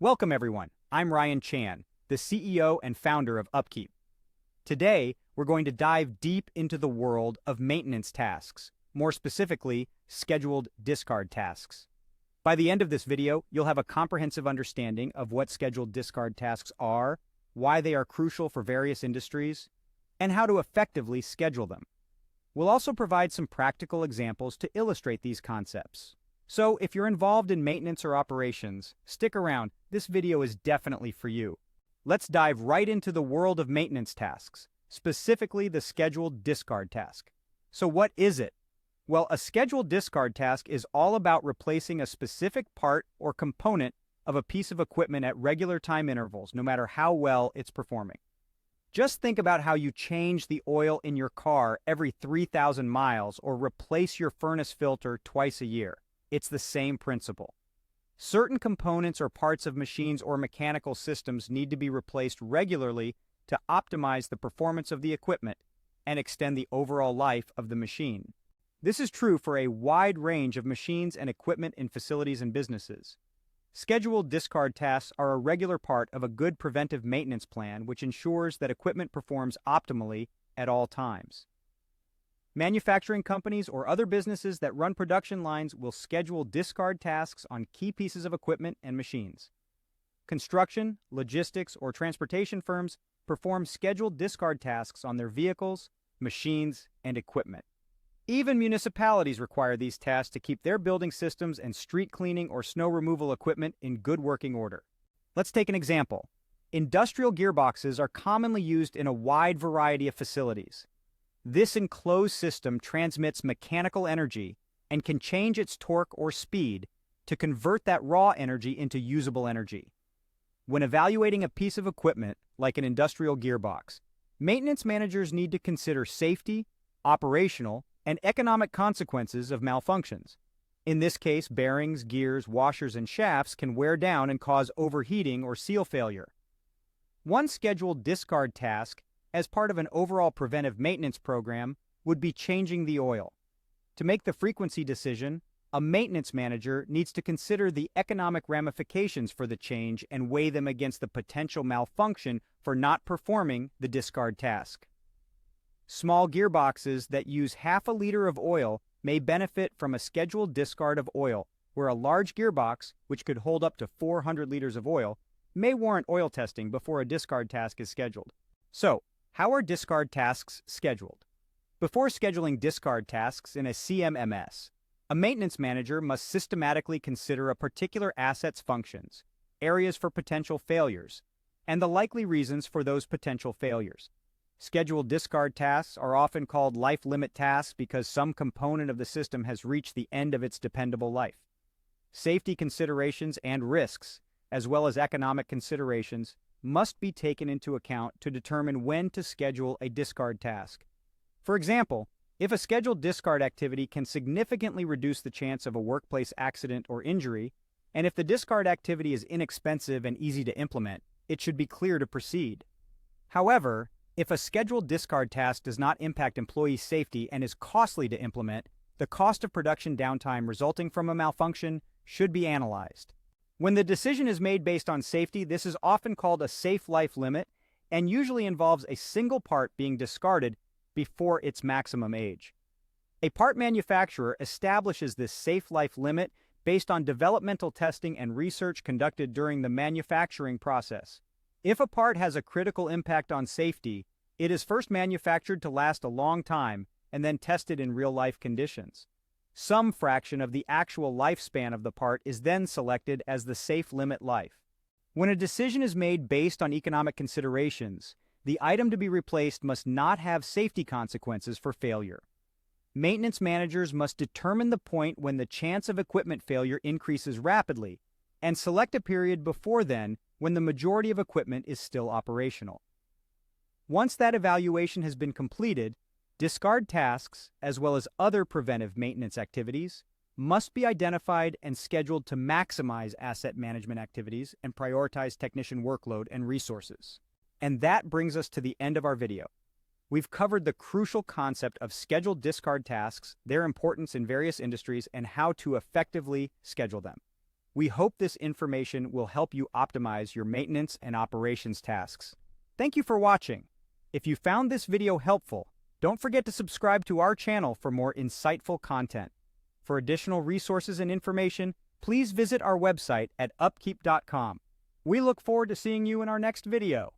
Welcome everyone, I'm Ryan Chan, the CEO and founder of UpKeep. Today, we're going to dive deep into the world of maintenance tasks, more specifically, scheduled discard tasks. By the end of this video, you'll have a comprehensive understanding of what scheduled discard tasks are, why they are crucial for various industries, and how to effectively schedule them. We'll also provide some practical examples to illustrate these concepts. So if you're involved in maintenance or operations, stick around, this video is definitely for you. Let's dive right into the world of maintenance tasks, specifically the scheduled discard task. So what is it? Well, a scheduled discard task is all about replacing a specific part or component of a piece of equipment at regular time intervals, no matter how well it's performing. Just think about how you change the oil in your car every 3,000 miles or replace your furnace filter twice a year. It's the same principle. Certain components or parts of machines or mechanical systems need to be replaced regularly to optimize the performance of the equipment and extend the overall life of the machine. This is true for a wide range of machines and equipment in facilities and businesses. Scheduled discard tasks are a regular part of a good preventive maintenance plan which ensures that equipment performs optimally at all times. Manufacturing companies or other businesses that run production lines will schedule discard tasks on key pieces of equipment and machines. Construction, logistics, or transportation firms perform scheduled discard tasks on their vehicles, machines, and equipment. Even municipalities require these tasks to keep their building systems and street cleaning or snow removal equipment in good working order. Let's take an example. Industrial gearboxes are commonly used in a wide variety of facilities. This enclosed system transmits mechanical energy and can change its torque or speed to convert that raw energy into usable energy. When evaluating a piece of equipment, like an industrial gearbox, maintenance managers need to consider safety, operational, and economic consequences of malfunctions. In this case, bearings, gears, washers, and shafts can wear down and cause overheating or seal failure. One scheduled discard task as part of an overall preventive maintenance program would be changing the oil. To make the frequency decision, a maintenance manager needs to consider the economic ramifications for the change and weigh them against the potential malfunction for not performing the discard task. Small gearboxes that use half a liter of oil may benefit from a scheduled discard of oil, where a large gearbox, which could hold up to 400 liters of oil, may warrant oil testing before a discard task is scheduled. So, how are discard tasks scheduled? Before scheduling discard tasks in a CMMS, a maintenance manager must systematically consider a particular asset's functions, areas for potential failures, and the likely reasons for those potential failures. Scheduled discard tasks are often called life limit tasks because some component of the system has reached the end of its dependable life. Safety considerations and risks, as well as economic considerations, must be taken into account to determine when to schedule a discard task. For example, if a scheduled discard activity can significantly reduce the chance of a workplace accident or injury, and if the discard activity is inexpensive and easy to implement, it should be clear to proceed. However, if a scheduled discard task does not impact employee safety and is costly to implement, the cost of production downtime resulting from a malfunction should be analyzed. When the decision is made based on safety, this is often called a safe life limit and usually involves a single part being discarded before its maximum age. A part manufacturer establishes this safe life limit based on developmental testing and research conducted during the manufacturing process. If a part has a critical impact on safety, it is first manufactured to last a long time and then tested in real-life conditions. Some fraction of the actual lifespan of the part is then selected as the safe limit life. When a decision is made based on economic considerations, the item to be replaced must not have safety consequences for failure. Maintenance managers must determine the point when the chance of equipment failure increases rapidly and select a period before then when the majority of equipment is still operational. Once that evaluation has been completed, discard tasks, as well as other preventive maintenance activities, must be identified and scheduled to maximize asset management activities and prioritize technician workload and resources. And that brings us to the end of our video. We've covered the crucial concept of scheduled discard tasks, their importance in various industries, and how to effectively schedule them. We hope this information will help you optimize your maintenance and operations tasks. Thank you for watching. If you found this video helpful, don't forget to subscribe to our channel for more insightful content. For additional resources and information, please visit our website at upkeep.com. We look forward to seeing you in our next video.